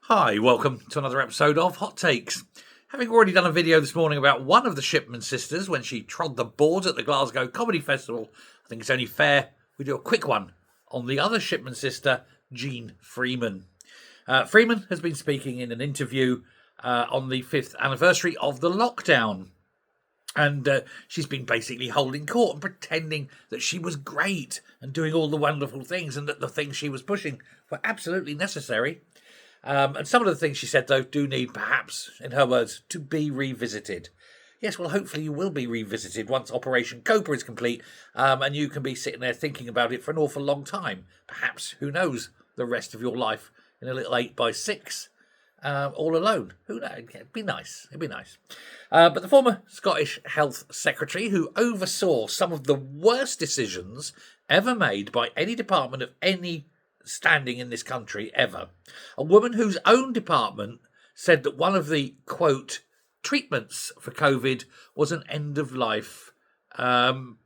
Hi, welcome to another episode of Hot Takes. Having already done a video this morning about one of the Shipman sisters when she trod the boards at the Glasgow Comedy Festival, I think it's only fair we do a quick one on the other Shipman sister, Jean Freeman. Freeman has been speaking in an interview on the 5th anniversary of the lockdown. And she's been basically holding court and pretending that she was great and doing all the wonderful things and that the things she was pushing were absolutely necessary. And some of the things she said, though, do need, perhaps, in her words, to be revisited. Yes, well, hopefully you will be revisited once Operation Cobra is complete, and you can be sitting there thinking about it for an awful long time. Perhaps, who knows, the rest of your life in a little 8x6, all alone. Who knows? It'd be nice. But the former Scottish Health Secretary, who oversaw some of the worst decisions ever made by any department of any standing in this country ever, a woman whose own department said that one of the, quote, treatments for COVID was an end-of-life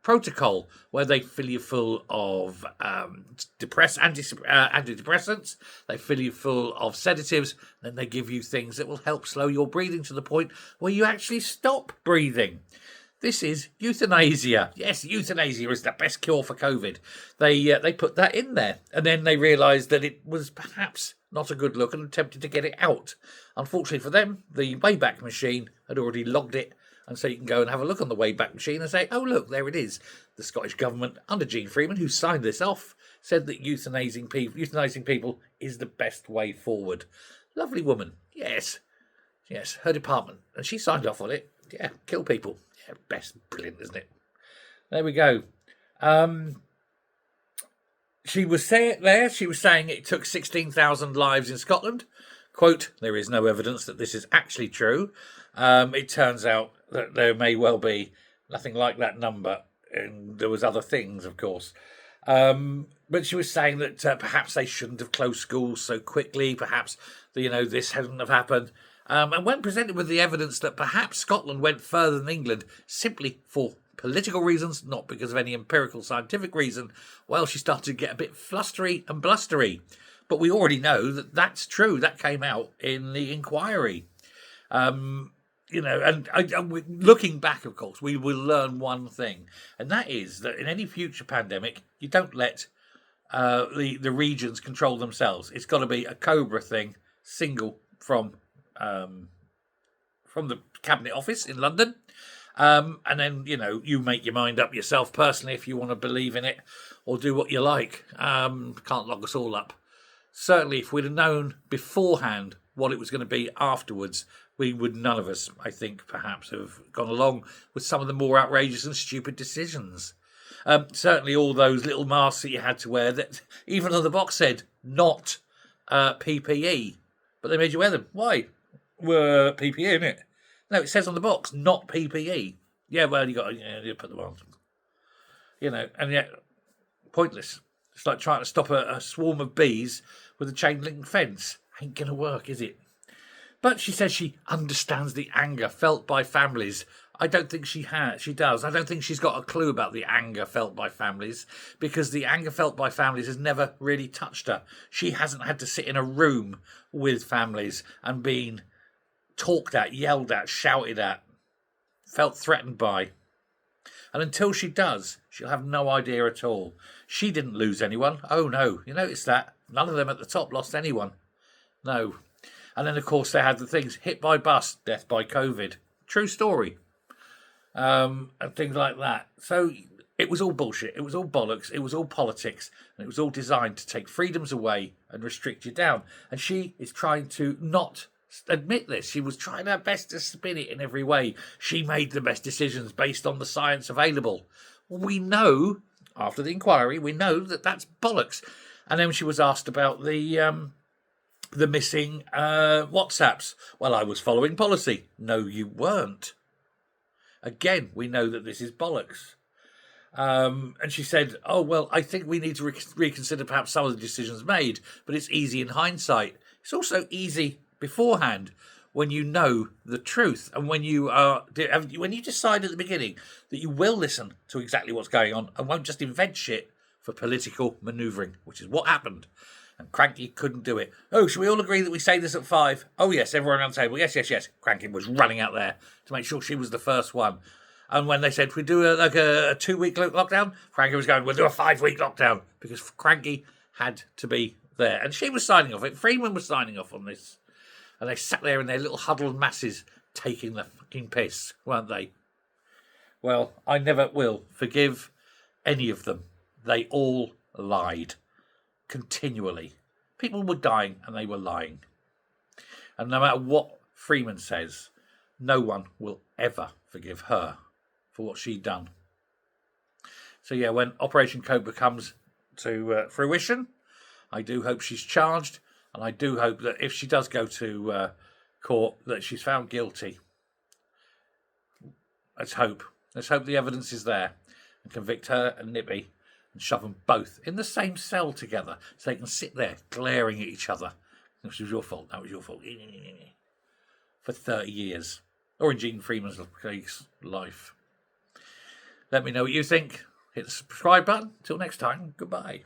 protocol where they fill you full of antidepressants, they fill you full of sedatives, then they give you things that will help slow your breathing to the point where you actually stop breathing. This is euthanasia. Yes, euthanasia is the best cure for COVID. They put that in there, and then they realised that it was perhaps not a good look and attempted to get it out. Unfortunately for them, the Wayback Machine had already logged it, and so you can go and have a look on the Wayback Machine and say, oh, look, there it is. The Scottish Government, under Jean Freeman, who signed this off, said that euthanizing people is the best way forward. Lovely woman. Yes, her department. And she signed off on it. Yeah, kill people. Yeah, best. Brilliant, isn't it? There we go. She was saying it took 16,000 lives in Scotland. Quote, there is no evidence that this is actually true. It turns out that there may well be nothing like that number. And there was other things, of course. But she was saying that perhaps they shouldn't have closed schools so quickly. Perhaps, this hadn't have happened. And when presented with the evidence that perhaps Scotland went further than England simply for political reasons, not because of any empirical scientific reason, well, she started to get a bit flustery and blustery. But we already know that that's true. That came out in the inquiry. And looking back, of course, we will learn one thing, and that is that in any future pandemic, you don't let the regions control themselves. It's got to be a Cobra thing, single from the Cabinet Office in London. And then, you make your mind up yourself personally if you want to believe in it or do what you like. Can't lock us all up. Certainly, if we'd have known beforehand what it was going to be afterwards, we would, none of us, I think, perhaps have gone along with some of the more outrageous and stupid decisions. Certainly all those little masks that you had to wear that even on the box said, not PPE. But they made you wear them. Why? Were PPE in it? No, it says on the box, not PPE. Yeah, well, you put them on. And yet, pointless. It's like trying to stop a swarm of bees with a chain link fence. Ain't going to work, is it? But she says she understands the anger felt by families. I don't think she does. I don't think she's got a clue about the anger felt by families, because the anger felt by families has never really touched her. She hasn't had to sit in a room with families and been talked at, yelled at, shouted at, felt threatened by. And until she does, she'll have no idea at all. She didn't lose anyone. Oh, no. You notice that? None of them at the top lost anyone. No. And then, of course, they had the things, hit by bus, death by COVID. True story. And things like that. So it was all bullshit. It was all bollocks. It was all politics. And it was all designed to take freedoms away and restrict you down. And she is trying to not admit this. She was trying her best to spin it in every way. She made the best decisions based on the science available. We know, after the inquiry, we know that that's bollocks. And then she was asked about the missing WhatsApps. Well, I was following policy. No, you weren't. Again, we know that this is bollocks. And she said, oh, well, I think we need to reconsider perhaps some of the decisions made, but it's easy in hindsight. It's also easy beforehand when you know the truth and when you decide at the beginning that you will listen to exactly what's going on and won't just invent shit for political manoeuvring, which is what happened. And Cranky couldn't do it. Oh, should we all agree that we say this at 5? Oh, yes, everyone on the table. Yes, yes, yes. Cranky was running out there to make sure she was the first one. And when they said, we do a 2-week lockdown, Cranky was going, we'll do a 5-week lockdown. Because Cranky had to be there. And she was signing off. Freeman was signing off on this. And they sat there in their little huddled masses taking the fucking piss, weren't they? Well, I never will forgive any of them. They all lied. Continually. People were dying and they were lying. And no matter what Freeman says, no one will ever forgive her for what she'd done. So yeah, when Operation Cobra comes to fruition, I do hope she's charged, and I do hope that if she does go to court, that she's found guilty. Let's hope. Let's hope the evidence is there and convict her and Nippy and shove them both in the same cell together so they can sit there glaring at each other. This was your fault. That was your fault. For 30 years. Or in Gene Freeman's case, life. Let me know what you think. Hit the subscribe button. Till next time, goodbye.